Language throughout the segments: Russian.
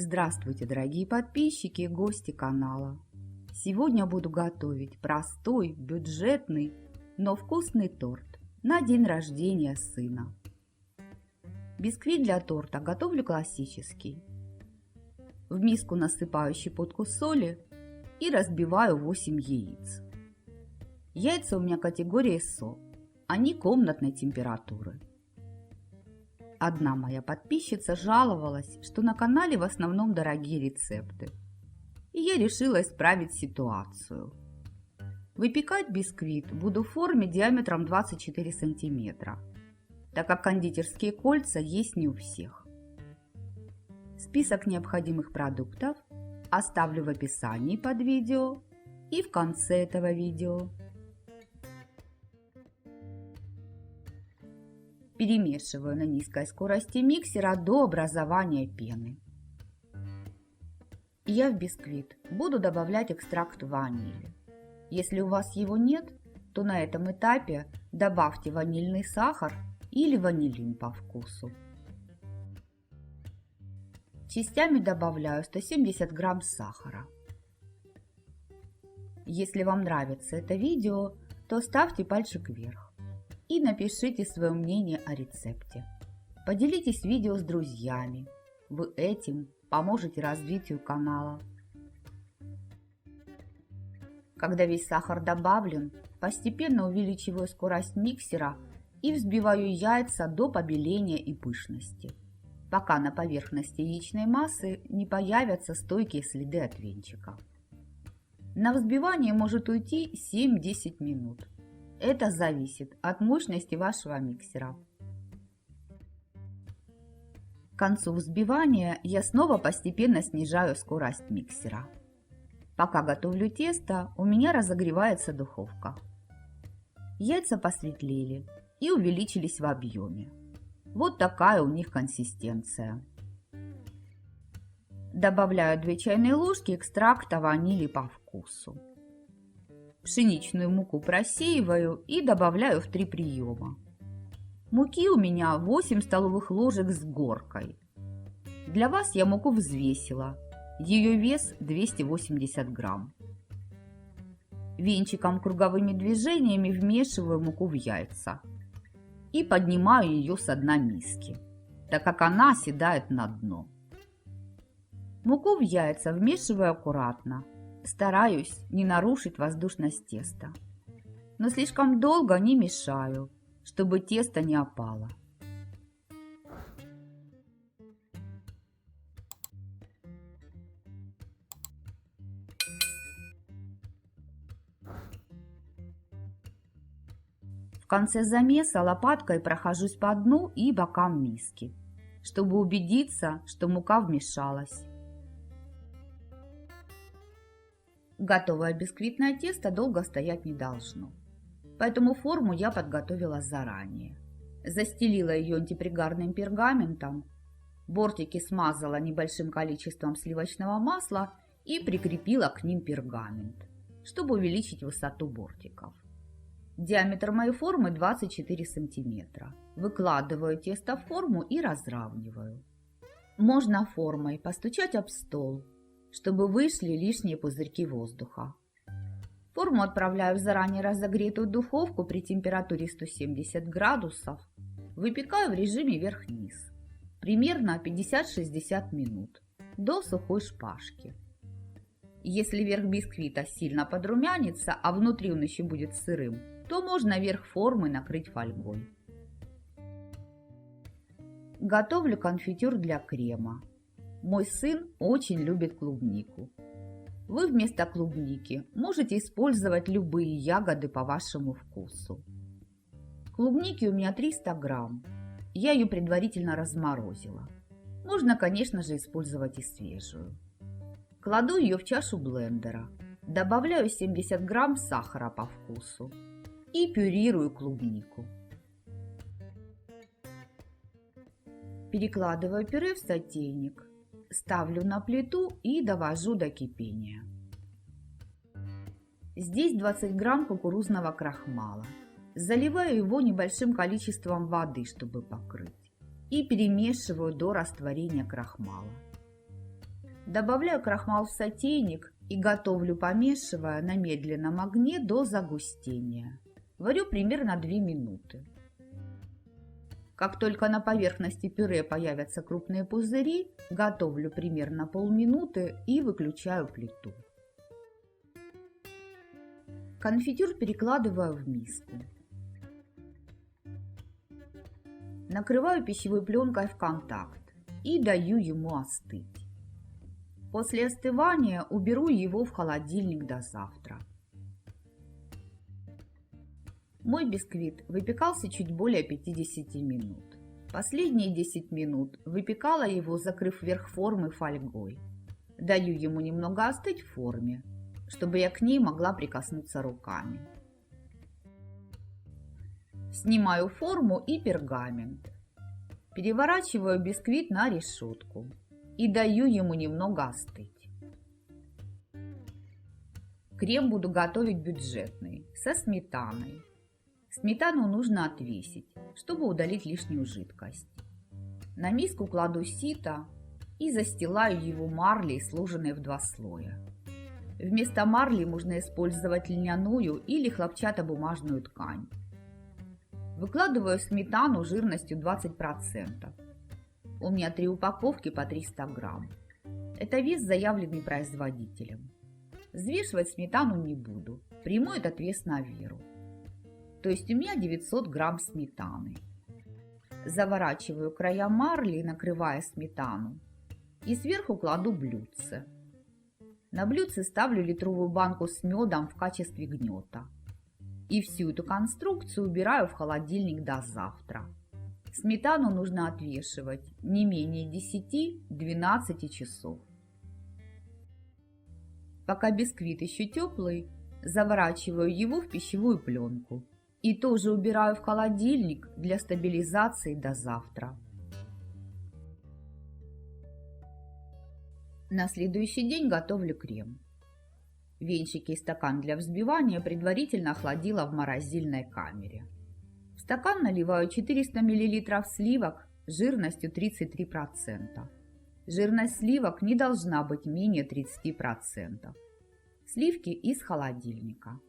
Здравствуйте, дорогие подписчики и гости канала! Сегодня буду готовить простой, бюджетный, но вкусный торт на день рождения сына. Бисквит для торта готовлю классический. В миску насыпаю щепотку соли и разбиваю 8 яиц. Яйца у меня категории СО, они комнатной температуры. Одна моя подписчица жаловалась, что на канале в основном дорогие рецепты. И я решила исправить ситуацию. Выпекать бисквит буду в форме диаметром 24 см, так как кондитерские кольца есть не у всех. Список необходимых продуктов оставлю в описании под видео и в конце этого видео. Перемешиваю на низкой скорости миксера до образования пены. Я в бисквит буду добавлять экстракт ванили. Если у вас его нет, то на этом этапе добавьте ванильный сахар или ванилин по вкусу. Частями добавляю 170 грамм сахара. Если вам нравится это видео, то ставьте пальчик вверх и напишите свое мнение о рецепте. Поделитесь видео с друзьями. Вы этим поможете развитию канала. Когда весь сахар добавлен, постепенно увеличиваю скорость миксера и взбиваю яйца до побеления и пышности, пока на поверхности яичной массы не появятся стойкие следы от венчика. На взбивание может уйти 7-10 минут. Это зависит от мощности вашего миксера. К концу взбивания я снова постепенно снижаю скорость миксера. Пока готовлю тесто, у меня разогревается духовка. Яйца посветлели и увеличились в объеме. Вот такая у них консистенция. Добавляю 2 чайные ложки экстракта ванили по вкусу. Пшеничную муку просеиваю и добавляю в 3 приема. Муки у меня 8 столовых ложек с горкой. Для вас я муку взвесила. Ее вес 280 грамм. Венчиком круговыми движениями вмешиваю муку в яйца и поднимаю ее с дна миски, так как она оседает на дно. Муку в яйца вмешиваю аккуратно. Стараюсь не нарушить воздушность теста, но слишком долго не мешаю, чтобы тесто не опало. В конце замеса лопаткой прохожусь по дну и бокам миски, чтобы убедиться, что мука вмешалась. Готовое бисквитное тесто долго стоять не должно, поэтому форму я подготовила заранее. Застелила ее антипригарным пергаментом, бортики смазала небольшим количеством сливочного масла и прикрепила к ним пергамент, чтобы увеличить высоту бортиков. Диаметр моей формы 24 см. Выкладываю тесто в форму и разравниваю. Можно формой постучать об стол, чтобы вышли лишние пузырьки воздуха. Форму отправляю в заранее разогретую духовку при температуре 170 градусов. Выпекаю в режиме вверх-вниз, примерно 50-60 минут, до сухой шпажки. Если верх бисквита сильно подрумянится, а внутри он еще будет сырым, то можно верх формы накрыть фольгой. Готовлю конфитюр для крема. Мой сын очень любит клубнику. Вы вместо клубники можете использовать любые ягоды по вашему вкусу. Клубники у меня 300 грамм. Я ее предварительно разморозила. Можно, конечно же, использовать и свежую. Кладу ее в чашу блендера. Добавляю 70 грамм сахара по вкусу и пюрирую клубнику. Перекладываю пюре в сотейник. Ставлю на плиту и довожу до кипения. Здесь 20 грамм кукурузного крахмала. Заливаю его небольшим количеством воды, чтобы покрыть. И перемешиваю до растворения крахмала. Добавляю крахмал в сотейник и готовлю, помешивая на медленном огне до загустения. Варю примерно 2 минуты. Как только на поверхности пюре появятся крупные пузыри, готовлю примерно полминуты и выключаю плиту. Конфитюр перекладываю в миску. Накрываю пищевой пленкой в контакт и даю ему остыть. После остывания уберу его в холодильник до завтра. Мой бисквит выпекался чуть более 50 минут. Последние 10 минут выпекала его, закрыв верх формы фольгой. Даю ему немного остыть в форме, чтобы я к ней могла прикоснуться руками. Снимаю форму и пергамент. Переворачиваю бисквит на решетку и даю ему немного остыть. Крем буду готовить бюджетный, со сметаной. Сметану нужно отвесить, чтобы удалить лишнюю жидкость. На миску кладу сито и застилаю его марлей, сложенной в 2 слоя. Вместо марли можно использовать льняную или хлопчатобумажную ткань. Выкладываю сметану жирностью 20%. У меня 3 упаковки по 300 грамм. Это вес, заявленный производителем. Взвешивать сметану не буду, приму этот вес на веру. То есть у меня 900 грамм сметаны. Заворачиваю края марли, накрывая сметану, и сверху кладу блюдце. На блюдце ставлю литровую банку с медом в качестве гнета. И всю эту конструкцию убираю в холодильник до завтра. Сметану нужно отвешивать не менее 10-12 часов. Пока бисквит еще теплый, заворачиваю его в пищевую пленку и тоже убираю в холодильник для стабилизации до завтра. На следующий день готовлю крем. Венчики и стакан для взбивания предварительно охладила в морозильной камере. В стакан наливаю 400 мл сливок жирностью 33%. Жирность сливок не должна быть менее 30%. Сливки из холодильника.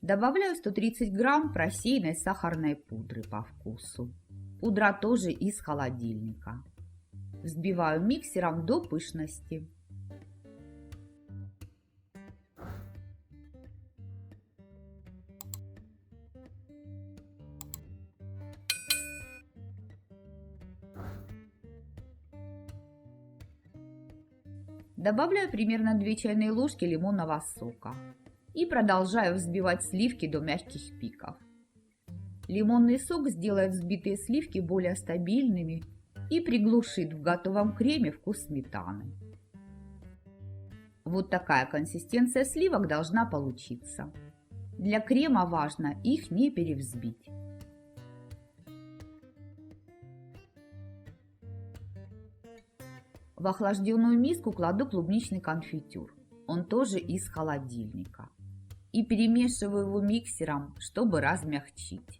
Добавляю 130 грамм просеянной сахарной пудры по вкусу. Пудра тоже из холодильника. Взбиваю миксером до пышности. Добавляю примерно 2 чайные ложки лимонного сока и продолжаю взбивать сливки до мягких пиков. Лимонный сок сделает взбитые сливки более стабильными и приглушит в готовом креме вкус сметаны. Вот такая консистенция сливок должна получиться. Для крема важно их не перевзбить. В охлажденную миску кладу клубничный конфитюр, он тоже из холодильника, и перемешиваю его миксером, чтобы размягчить.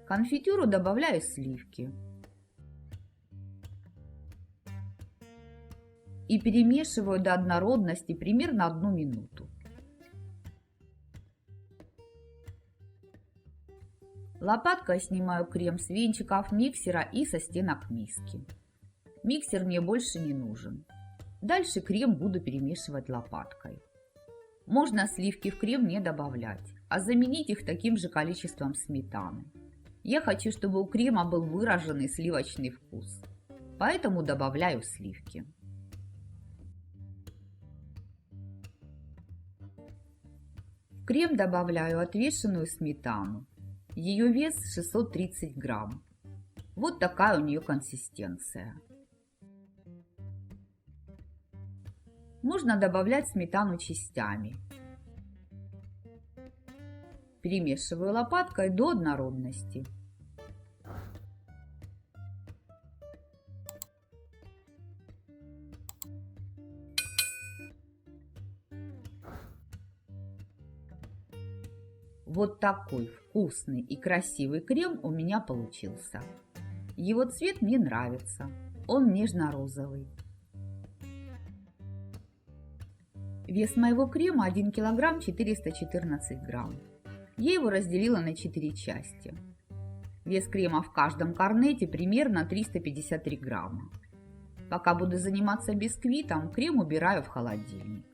К конфитюру добавляю сливки и перемешиваю до однородности примерно 1 минуту. Лопаткой снимаю крем с венчиков миксера и со стенок миски. Миксер мне больше не нужен. Дальше крем буду перемешивать лопаткой. Можно сливки в крем не добавлять, а заменить их таким же количеством сметаны. Я хочу, чтобы у крема был выраженный сливочный вкус, поэтому добавляю сливки. В крем добавляю отвешенную сметану. Ее вес 630 грамм. Вот такая у нее консистенция. Можно добавлять сметану частями. Перемешиваю лопаткой до однородности. Вот такой вкусный и красивый крем у меня получился. Его цвет мне нравится. он нежно-розовый. Вес моего крема 1 килограмм 414 грамм. Я его разделила на 4 части. Вес крема в каждом корнете примерно 353 грамма. Пока буду заниматься бисквитом, крем убираю в холодильник.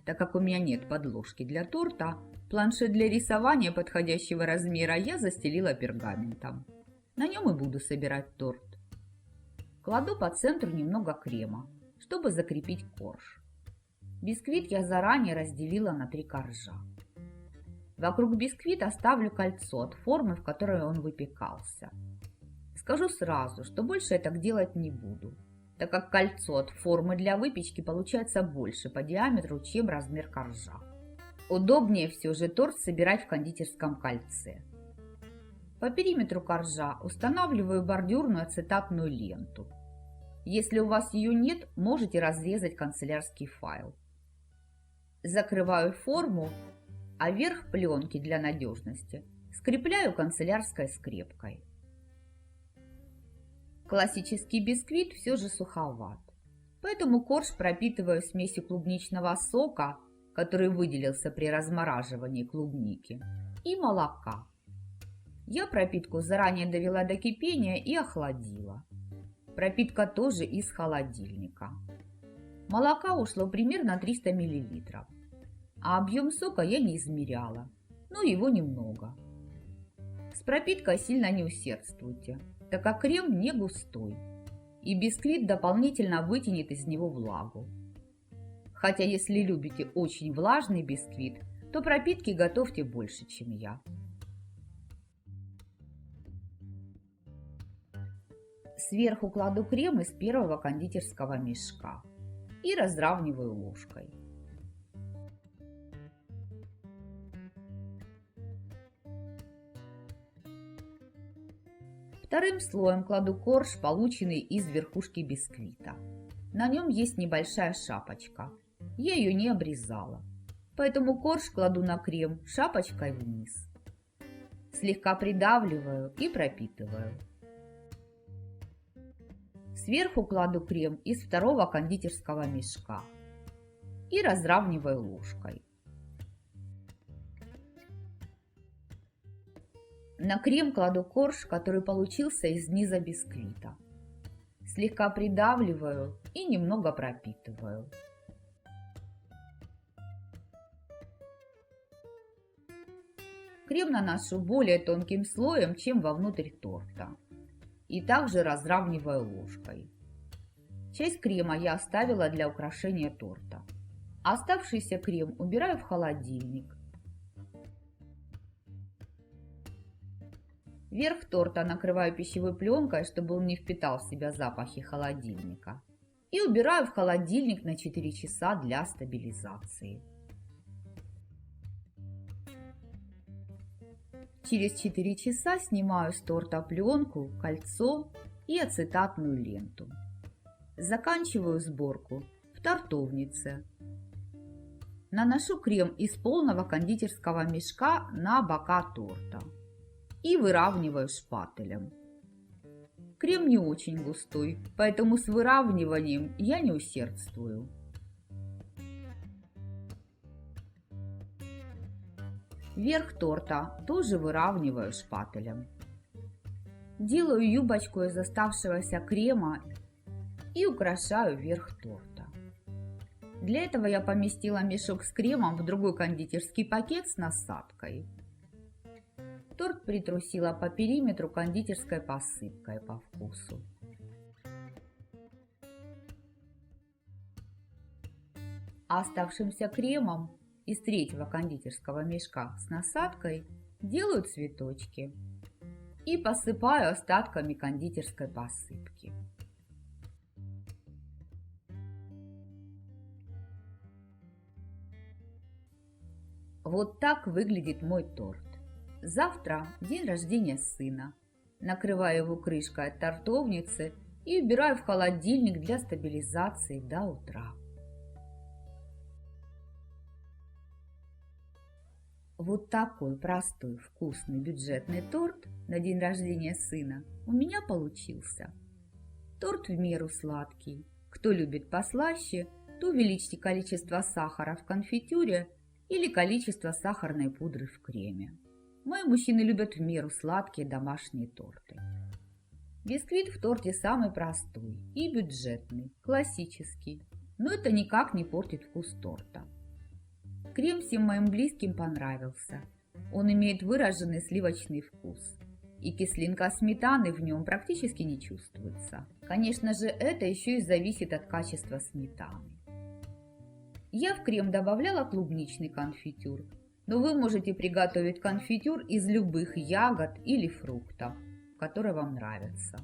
Так как у меня нет подложки для торта, планшет для рисования подходящего размера я застелила пергаментом. На нем и буду собирать торт. Кладу по центру немного крема, чтобы закрепить корж. Бисквит я заранее разделила на 3 коржа. Вокруг бисквита ставлю кольцо от формы, в которой он выпекался. Скажу сразу, что больше я так делать не буду, так как кольцо от формы для выпечки получается больше по диаметру, чем размер коржа. Удобнее все же торт собирать в кондитерском кольце. По периметру коржа устанавливаю бордюрную ацетатную ленту. Если у вас ее нет, можете разрезать канцелярский файл. Закрываю форму, а верх пленки для надежности скрепляю канцелярской скрепкой. Классический бисквит все же суховат, поэтому корж пропитываю смесью клубничного сока, который выделился при размораживании клубники, и молока. Я пропитку заранее довела до кипения и охладила. Пропитка тоже из холодильника. Молока ушло примерно 300 мл, а объем сока я не измеряла, но его немного. С пропиткой сильно не усердствуйте, так как крем не густой, и бисквит дополнительно вытянет из него влагу. Хотя если любите очень влажный бисквит, то пропитки готовьте больше, чем я. Сверху кладу крем из первого кондитерского мешка и разравниваю ложкой. Вторым слоем кладу корж, полученный из верхушки бисквита. На нем есть небольшая шапочка. Я ее не обрезала, поэтому корж кладу на крем шапочкой вниз. Слегка придавливаю и пропитываю. Сверху кладу крем из второго кондитерского мешка и разравниваю ложкой. На крем кладу корж, который получился из низа бисквита. Слегка придавливаю и немного пропитываю. Крем наношу более тонким слоем, чем вовнутрь торта. И также разравниваю ложкой. Часть крема я оставила для украшения торта. Оставшийся крем убираю в холодильник. Верх торта накрываю пищевой пленкой, чтобы он не впитал в себя запахи холодильника. И убираю в холодильник на 4 часа для стабилизации. Через 4 часа снимаю с торта пленку, кольцо и ацетатную ленту. Заканчиваю сборку в тортовнице. Наношу крем из полного кондитерского мешка на бока торта и выравниваю шпателем. Крем не очень густой, поэтому с выравниванием я не усердствую. Верх торта тоже выравниваю шпателем. Делаю юбочку из оставшегося крема и украшаю верх торта. Для этого я поместила мешок с кремом в другой кондитерский пакет с насадкой. Торт притрусила по периметру кондитерской посыпкой по вкусу. А оставшимся кремом из третьего кондитерского мешка с насадкой делаю цветочки и посыпаю остатками кондитерской посыпки. Вот так выглядит мой торт. Завтра день рождения сына. Накрываю его крышкой от тортовницы и убираю в холодильник для стабилизации до утра. Вот такой простой, вкусный, бюджетный торт на день рождения сына у меня получился. Торт в меру сладкий. Кто любит послаще, то увеличьте количество сахара в конфитюре или количество сахарной пудры в креме. Мои мужчины любят в меру сладкие домашние торты. Бисквит в торте самый простой и бюджетный, классический, но это никак не портит вкус торта. Крем всем моим близким понравился. Он имеет выраженный сливочный вкус, и кислинка сметаны в нем практически не чувствуется. Конечно же, это еще и зависит от качества сметаны. Я в крем добавляла клубничный конфитюр, но вы можете приготовить конфитюр из любых ягод или фруктов, которые вам нравятся.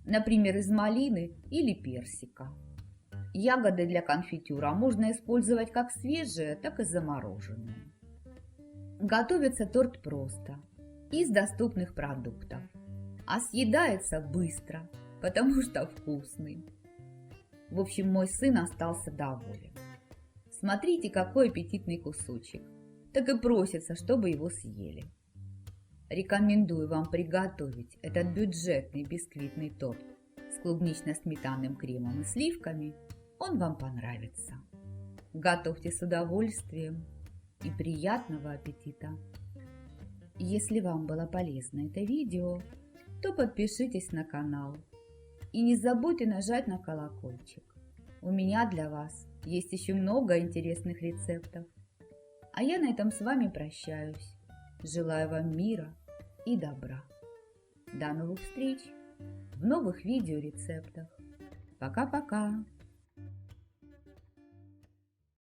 Например, из малины или персика. Ягоды для конфитюра можно использовать как свежие, так и замороженные. Готовится торт просто, из доступных продуктов, а съедается быстро, потому что вкусный. В общем, мой сын остался доволен. Смотрите, какой аппетитный кусочек, так и просится, чтобы его съели. Рекомендую вам приготовить этот бюджетный бисквитный торт с клубнично-сметанным кремом и сливками. Он вам понравится. Готовьте с удовольствием и приятного аппетита! Если вам было полезно это видео, то подпишитесь на канал и не забудьте нажать на колокольчик. У меня для вас есть еще много интересных рецептов. А я на этом с вами прощаюсь. Желаю вам мира и добра. До новых встреч в новых видеорецептах. Пока-пока!